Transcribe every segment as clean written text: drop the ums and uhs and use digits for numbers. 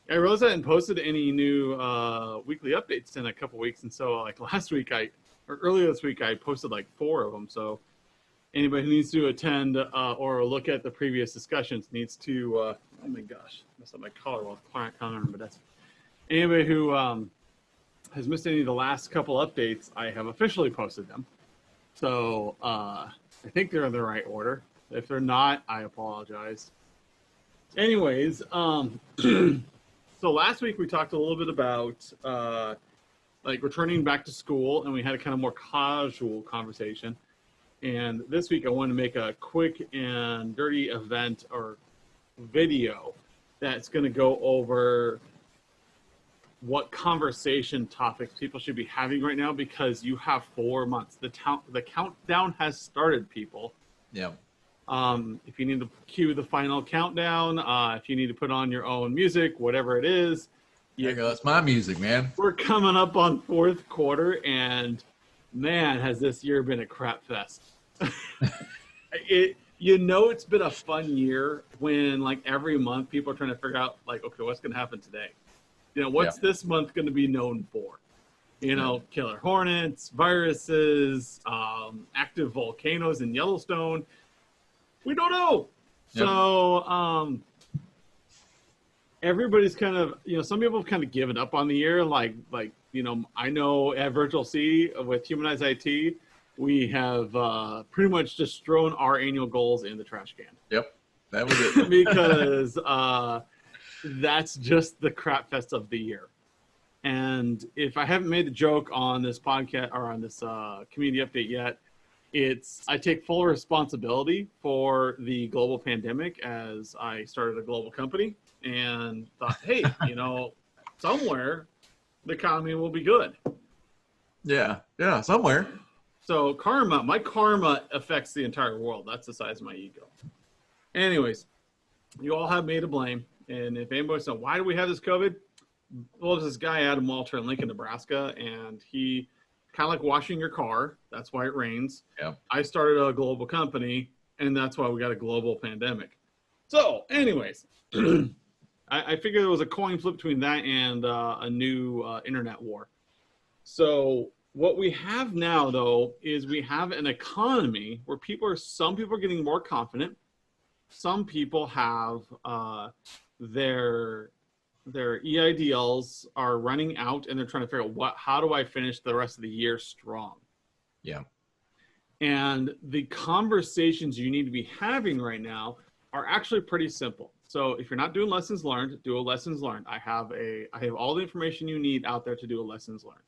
I realized I hadn't posted any new weekly updates in a couple weeks, and so like last week or earlier this week I posted like 4 of them. So anybody who needs to attend or look at the previous discussions needs to. Oh my gosh, messed up my collar while client calendar, but that's anybody who has missed any of the last couple updates. I have officially posted them, so I think they're in the right order. If they're not, I apologize. Anyways, so last week we talked a little bit about like returning back to school, and we had a kind of more casual conversation. And this week I want to make a quick and dirty event or video that's going to go over what conversation topics people should be having right now, because you have 4 months. The countdown has started, people. Yeah. If you need to cue the final countdown, if you need to put on your own music, whatever it is. There you go. That's my music, man. We're coming up on 4th quarter, and man, has this year been a crap fest. It's been a fun year when like every month people are trying to figure out like, okay, what's going to happen today? What's this month going to be known for? Killer hornets, viruses, active volcanoes in Yellowstone. We don't know. Yep. So everybody's kind of, some people have kind of given up on the year. I know at Virtual C with Humanize IT, we have pretty much just thrown our annual goals in the trash can. Yep, that was it. Because that's just the crap fest of the year. And if I haven't made the joke on this podcast or on this community update yet, I take full responsibility for the global pandemic, as I started a global company and thought, hey, somewhere the economy will be good. Yeah, somewhere. So my karma affects the entire world. That's the size of my ego. Anyways, you all have me to blame. And if anybody says, why do we have this COVID? Well, there's this guy, Adam Walter, in Lincoln, Nebraska, and he kind of like washing your car. That's why it rains. Yeah. I started a global company, and that's why we got a global pandemic. So anyways, I figured there was a coin flip between that and a new internet war. So what we have now, though, is we have an economy where some people are getting more confident. Some people have their EIDLs are running out, and they're trying to figure out how do I finish the rest of the year strong? Yeah. And the conversations you need to be having right now are actually pretty simple. So if you're not doing lessons learned, do a lessons learned. I have all the information you need out there to do a lessons learned.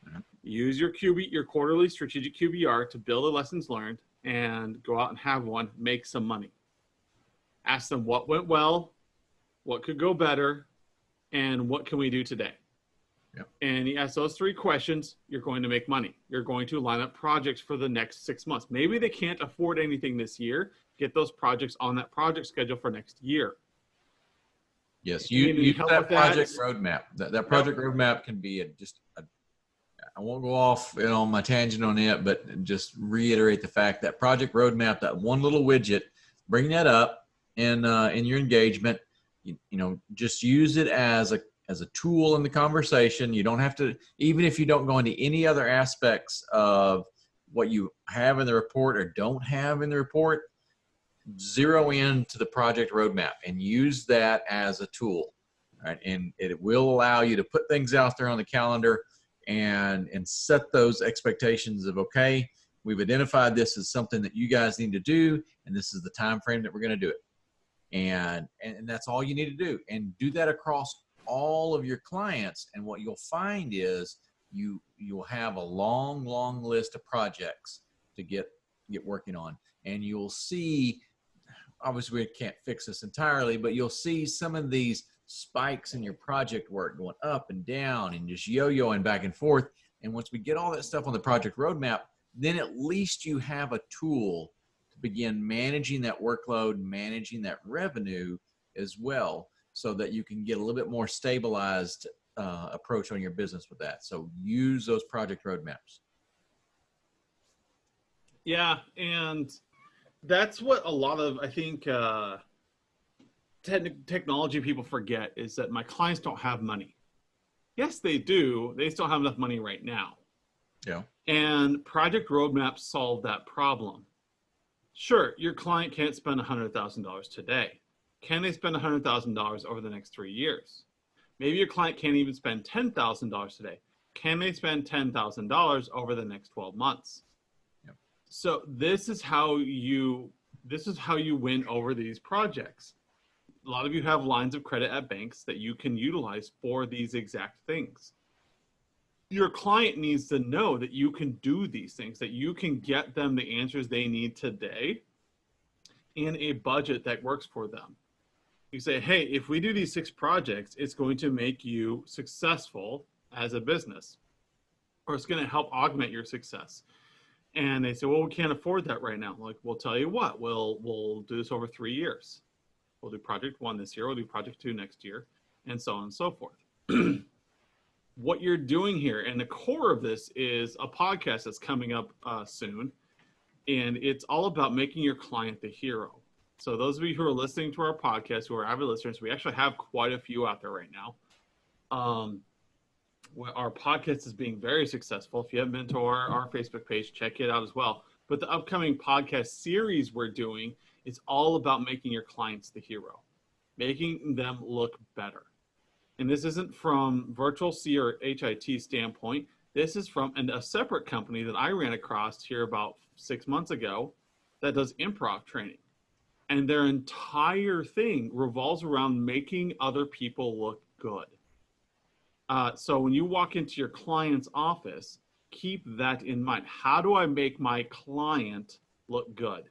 Mm-hmm. Use your quarterly strategic QBR to build a lessons learned, and go out and have one, make some money. Ask them what went well, what could go better, and what can we do today? Yep. And you ask those 3 questions, you're going to make money. You're going to line up projects for the next 6 months. Maybe they can't afford anything this year. Get those projects on that project schedule for next year. Yes, you use that project roadmap. That project roadmap can be I won't go off on my tangent on it, but just reiterate the fact that project roadmap, that one little widget, bring that up in your engagement. Just use it as a tool in the conversation. You don't have to, even if you don't go into any other aspects of what you have in the report or don't have in the report, zero in to the project roadmap and use that as a tool. Right? And it will allow you to put things out there on the calendar and set those expectations of, okay, we've identified this as something that you guys need to do, and this is the time frame that we're going to do it. And that's all you need to do, and do that across all of your clients. And what you'll find is you'll have a long list of projects to get working on, and you'll see, obviously we can't fix this entirely, but you'll see some of these spikes in your project work going up and down and just yo-yoing back and forth. And once we get all that stuff on the project roadmap, then at least you have a tool to begin managing that workload, managing that revenue as well, so that you can get a little bit more stabilized approach on your business with that. So use those project roadmaps. Yeah, and that's what a lot of, I think, technology people forget is that my clients don't have money. Yes, they do. They still have enough money right now. Yeah. And project roadmaps solve that problem. Sure, your client can't spend $100,000 today. Can they spend $100,000 over the next 3 years? Maybe your client can't even spend $10,000 today. Can they spend $10,000 over the next 12 months? Yep. So this is how you win over these projects. A lot of you have lines of credit at banks that you can utilize for these exact things. Your client needs to know that you can do these things, that you can get them the answers they need today in a budget that works for them. You say, hey, if we do these 6 projects, it's going to make you successful as a business, or it's going to help augment your success. And they say, well, we can't afford that right now. I'm like, we'll tell you what, we'll do this over 3 years. We'll do project 1 this year, we'll do project 2 next year, and so on and so forth. What you're doing here, and the core of this is a podcast that's coming up soon, and it's all about making your client the hero. So those of you who are listening to our podcast, who are avid listeners, we actually have quite a few out there right now. Our podcast is being very successful. If you haven't been to our Facebook page, check it out as well. But the upcoming podcast series we're doing is all about making your clients the hero, making them look better. And this isn't from Virtual C or HIT standpoint. This is from a separate company that I ran across here about 6 months ago that does improv training. And their entire thing revolves around making other people look good. So when you walk into your client's office, keep that in mind. How do I make my client look good?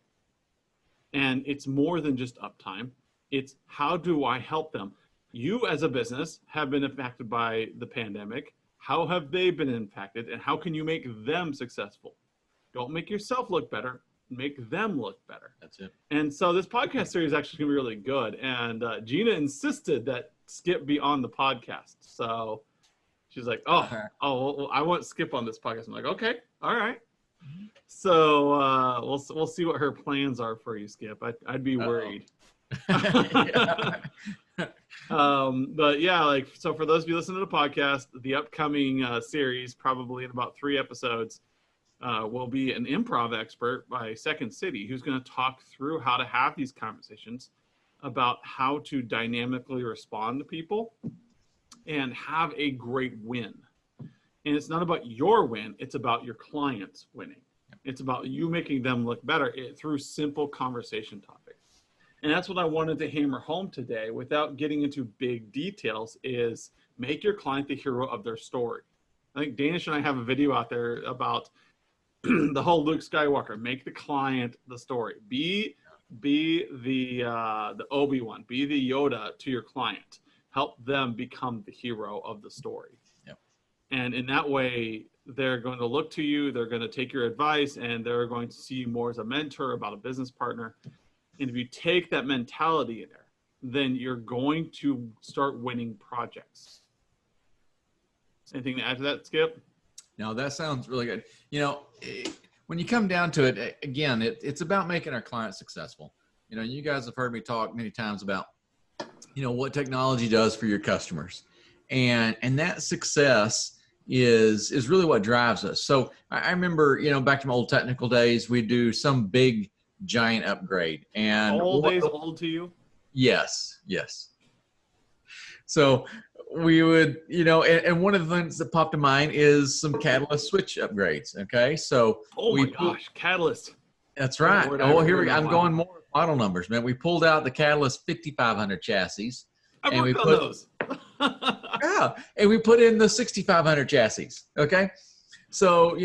And it's more than just uptime. It's how do I help them? You as a business have been impacted by the pandemic. How have they been impacted? And how can you make them successful? Don't make yourself look better. Make them look better. That's it. And so this podcast series is actually going to be really good. And Gina insisted that Skip be on the podcast. So she's like, well, I want Skip on this podcast. I'm like, okay, all right. So we'll see what her plans are for you, Skip. I'd be worried. But yeah, so for those of you listening to the podcast, the upcoming series, probably in about 3 episodes, will be an improv expert by Second City, who's going to talk through how to have these conversations about how to dynamically respond to people and have a great win. And it's not about your win, it's about your clients winning. It's about you making them look better through simple conversation topics. And that's what I wanted to hammer home today without getting into big details, is make your client the hero of their story. I think Danish and I have a video out there about the whole Luke Skywalker. Make the client the story. Be the Obi-Wan. Be the Yoda to your client. Help them become the hero of the story. Yep. And in that way, they're going to look to you. They're going to take your advice, and they're going to see you more as a mentor, about a business partner. And if you take that mentality in there, then you're going to start winning projects. Anything to add to that, Skip? No, that sounds really good. When you come down to it, again, it's about making our clients successful. You guys have heard me talk many times about, what technology does for your customers. And that success is really what drives us. So I remember, back to my old technical days, we'd do some big giant upgrade. And old days old to you? Yes. So we would, and one of the things that popped to mind is some Catalyst switch upgrades. Okay. So Catalyst. That's right. Here we go. I'm going more model numbers, man. We pulled out the Catalyst 5500 chassis. And we put those. And we put in the 6500 chassis. Okay. So,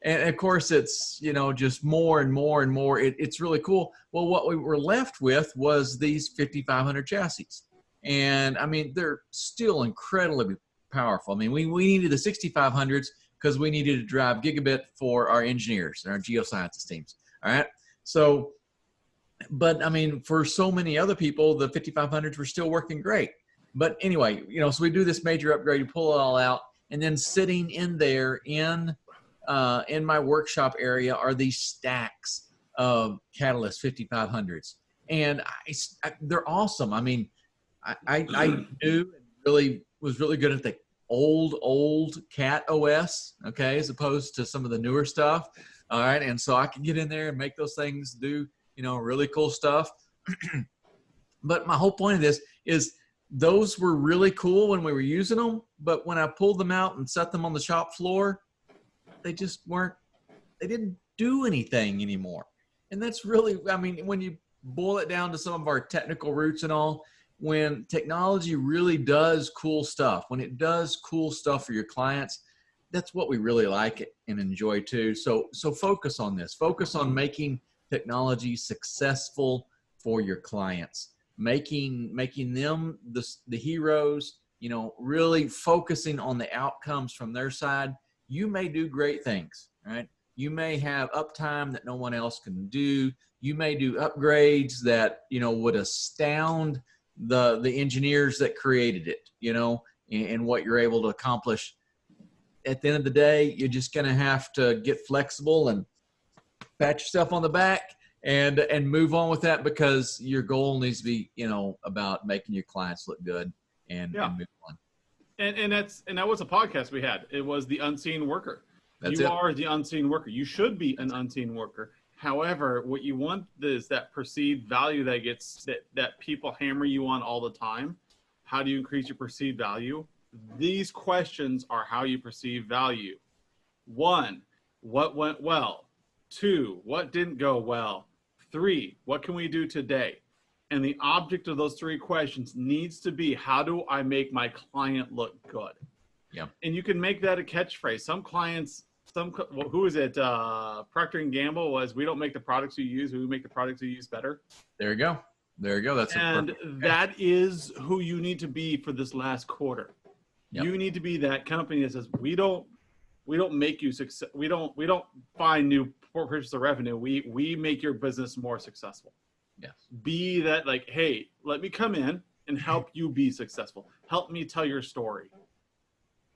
and of course it's, just more and more and more. It's really cool. Well, what we were left with was these 5500 chassis. And I mean, they're still incredibly powerful. I mean, we needed the 6500s because we needed to drive gigabit for our engineers and our geosciences teams. All right. So, but I mean, for so many other people, the 5500s were still working great. But anyway, so we do this major upgrade, pull it all out, and then sitting in there in my workshop area are these stacks of Catalyst 5500s. and they're awesome. I mean, I knew and was really good at the old Cat OS, okay, as opposed to some of the newer stuff. All right, and so I could get in there and make those things do, really cool stuff. But my whole point of this is those were really cool when we were using them, but when I pulled them out and set them on the shop floor, they just they didn't do anything anymore. And that's really, I mean, when you boil it down to some of our technical roots and all, when technology really does cool stuff, when it does cool stuff for your clients, that's what we really like it and enjoy too. So focus on this. Focus on making technology successful for your clients, making them the heroes, really focusing on the outcomes from their side. You may do great things, right? You may have uptime that no one else can do. You may do upgrades that, would astound the engineers that created it, and what you're able to accomplish. At the end of the day, you're just going to have to get flexible and pat yourself on the back and move on with that, because your goal needs to be, about making your clients look good and move on. And that was a podcast we had. It was the unseen worker. You are the unseen worker. You should be an unseen worker. However, what you want is that perceived value that people hammer you on all the time. How do you increase your perceived value? These questions are how you perceive value. 1, what went well? 2, what didn't go well? 3, what can we do today? And the object of those 3 questions needs to be, how do I make my client look good? Yeah. And you can make that a catchphrase. Some clients, who is it? Procter & Gamble was, we don't make the products you use, we make the products you use better. There you go. That's that is who you need to be for this last quarter. Yep. You need to be that company that says, we don't make you success. We don't find new purchase of revenue. We make your business more successful. Yes. Be that, like, hey, let me come in and help you be successful. Help me tell your story.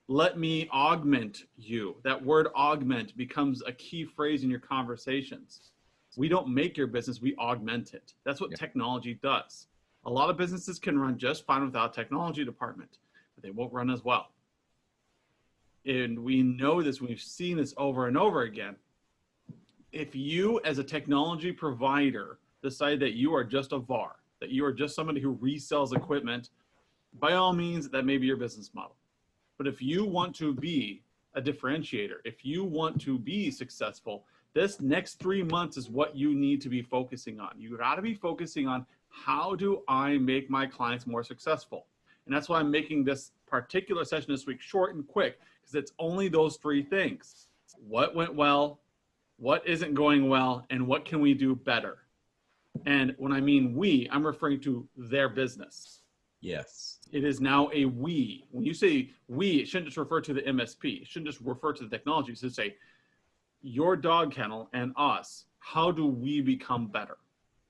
Let me augment you. That word augment becomes a key phrase in your conversations. We don't make your business, we augment it. That's what technology does. A lot of businesses can run just fine without a technology department, but they won't run as well. And we know this, we've seen this over and over again. If you, as a technology provider, decide that you are just a VAR, that you are just somebody who resells equipment, by all means, that may be your business model. But if you want to be a differentiator, if you want to be successful, this next 3 months is what you need to be focusing on. You got to be focusing on, how do I make my clients more successful? And that's why I'm making this particular session this week short and quick, because it's only those 3 things. What went well, what isn't going well, and what can we do better? And when I mean we, I'm referring to their business. Yes. It is now a we. When you say we, it shouldn't just refer to the MSP. It shouldn't just refer to the technology. It should say, your dog kennel and us, how do we become better?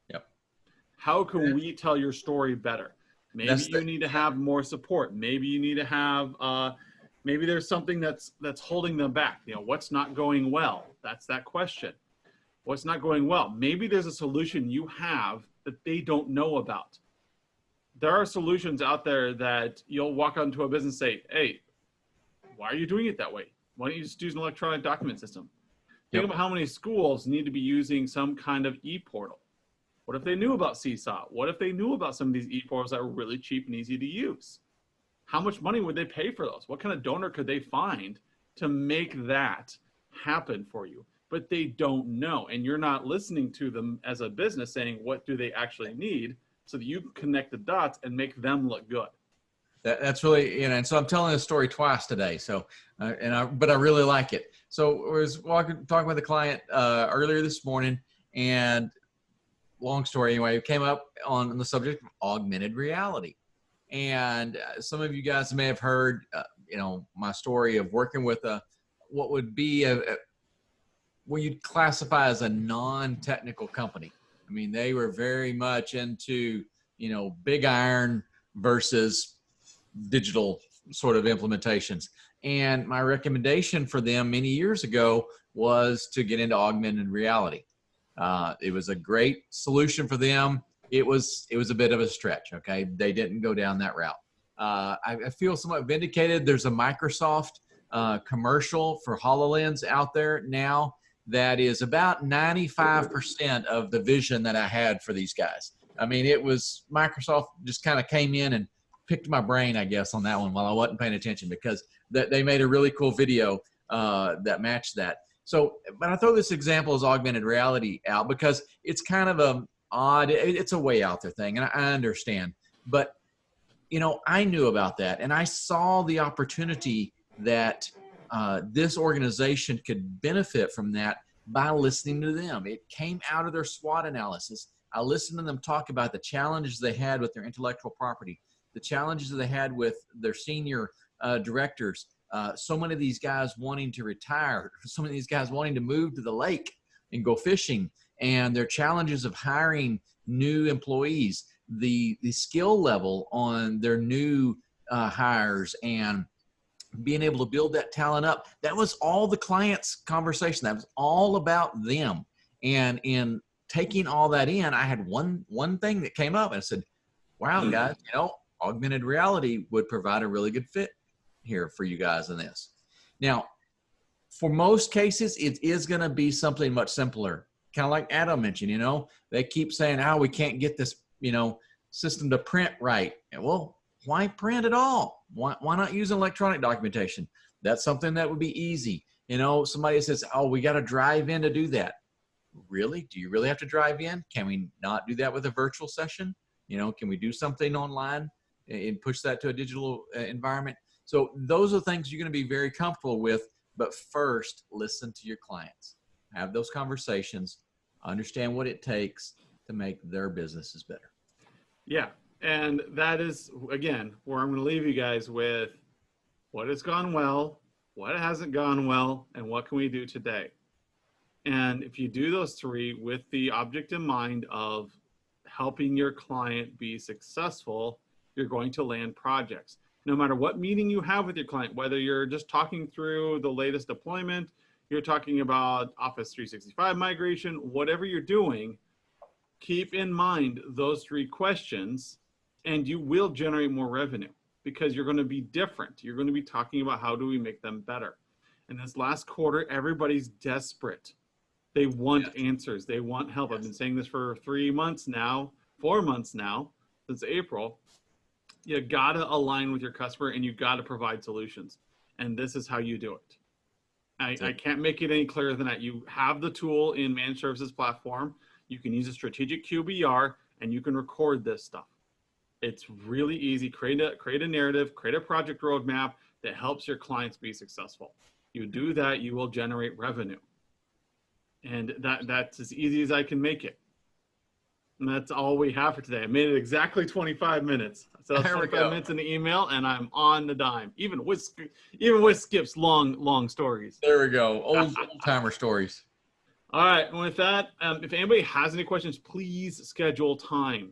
Yep. How can we tell your story better? Maybe you need to have more support. Maybe you need to have, maybe there's something that's holding them back. What's not going well? That's that question. What's not going well? Maybe there's a solution you have that they don't know about. There are solutions out there that you'll walk out into a business and say, hey, why are you doing it that way? Why don't you just use an electronic document system? Think about how many schools need to be using some kind of e-portal. What if they knew about Seesaw? What if they knew about some of these e-portals that were really cheap and easy to use? How much money would they pay for those? What kind of donor could they find to make that happen for you? But they don't know. And you're not listening to them as a business saying, what do they actually need, so that you can connect the dots and make them look good. That's really, and so I'm telling this story twice today. So, but I really like it. So I was talking with a client earlier this morning, and long story anyway, came up on the subject of augmented reality. And some of you guys may have heard, my story of working with what would be what you'd classify as a non-technical company. I mean, they were very much into, big iron versus digital sort of implementations. And my recommendation for them many years ago was to get into augmented reality. It was a great solution for them. it was a bit of a stretch. Okay, they didn't go down that route. I feel somewhat vindicated. There's a Microsoft commercial for HoloLens out there now that is about 95% of the vision that I had for these guys. I mean, it was Microsoft just kind of came in and picked my brain, I guess, on that one while I wasn't paying attention, because they made a really cool video that matched that. So, but I throw this example as augmented reality out because it's kind of a odd, it's a way out there thing, and I understand. But, you know, I knew about that, and I saw the opportunity that this organization could benefit from that by listening to them. It came out of their SWOT analysis. I listened to them talk about the challenges they had with their intellectual property, the challenges they had with their senior directors, so many of these guys wanting to retire, so many of these guys wanting to move to the lake and go fishing, and their challenges of hiring new employees, the skill level on their new hires, and being able to build that talent up. That was all the client's conversation. That was all about them. And in taking all that in, I had one thing that came up, and I said, wow, guys, you know, augmented reality would provide a really good fit here for you guys in this. Now, for most cases, it is going to be something much simpler. Kind of like Adam mentioned, you know, they keep saying, oh, we can't get this, you know, system to print right. And well, why print at all? Why not use electronic documentation? That's something that would be easy. You know, somebody says, oh, we got to drive in to do that. Really? Do you really have to drive in? Can we not do that with a virtual session? You know, can we do something online and push that to a digital environment? So those are things you're going to be very comfortable with, but first listen to your clients, have those conversations, understand what it takes to make their businesses better. Yeah. And that is, again, where I'm going to leave you guys with what has gone well, what hasn't gone well, and what can we do today? And if you do those three with the object in mind of helping your client be successful, you're going to land projects. No matter what meeting you have with your client, whether you're just talking through the latest deployment, you're talking about Office 365 migration, whatever you're doing, keep in mind those three questions, and you will generate more revenue because you're going to be different. You're going to be talking about how do we make them better. And this last quarter, everybody's desperate. They want answers. They want help. I've been saying this for 3 months now, 4 months now, since April. You got to align with your customer, and you got to provide solutions. And this is how you do it. I can't make it any clearer than that. You have the tool in Managed Services Platform. You can use a strategic QBR, and you can record this stuff. It's really easy. Create a narrative, create a project roadmap that helps your clients be successful. You do that, you will generate revenue. And that's as easy as I can make it. And that's all we have for today. I made it exactly 25 minutes. I said 25 minutes in the email, and I'm on the dime. Even with Skip's long stories. There we go. Old timer stories. All right. And with that, if anybody has any questions, please schedule time.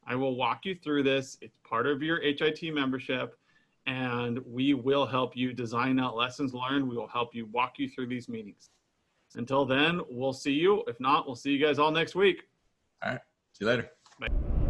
I will walk you through this. It's part of your HIT membership, and we will help you design out lessons learned. We will help you walk you through these meetings. Until then, we'll see you. If not, we'll see you guys all next week. All right. See you later. Bye.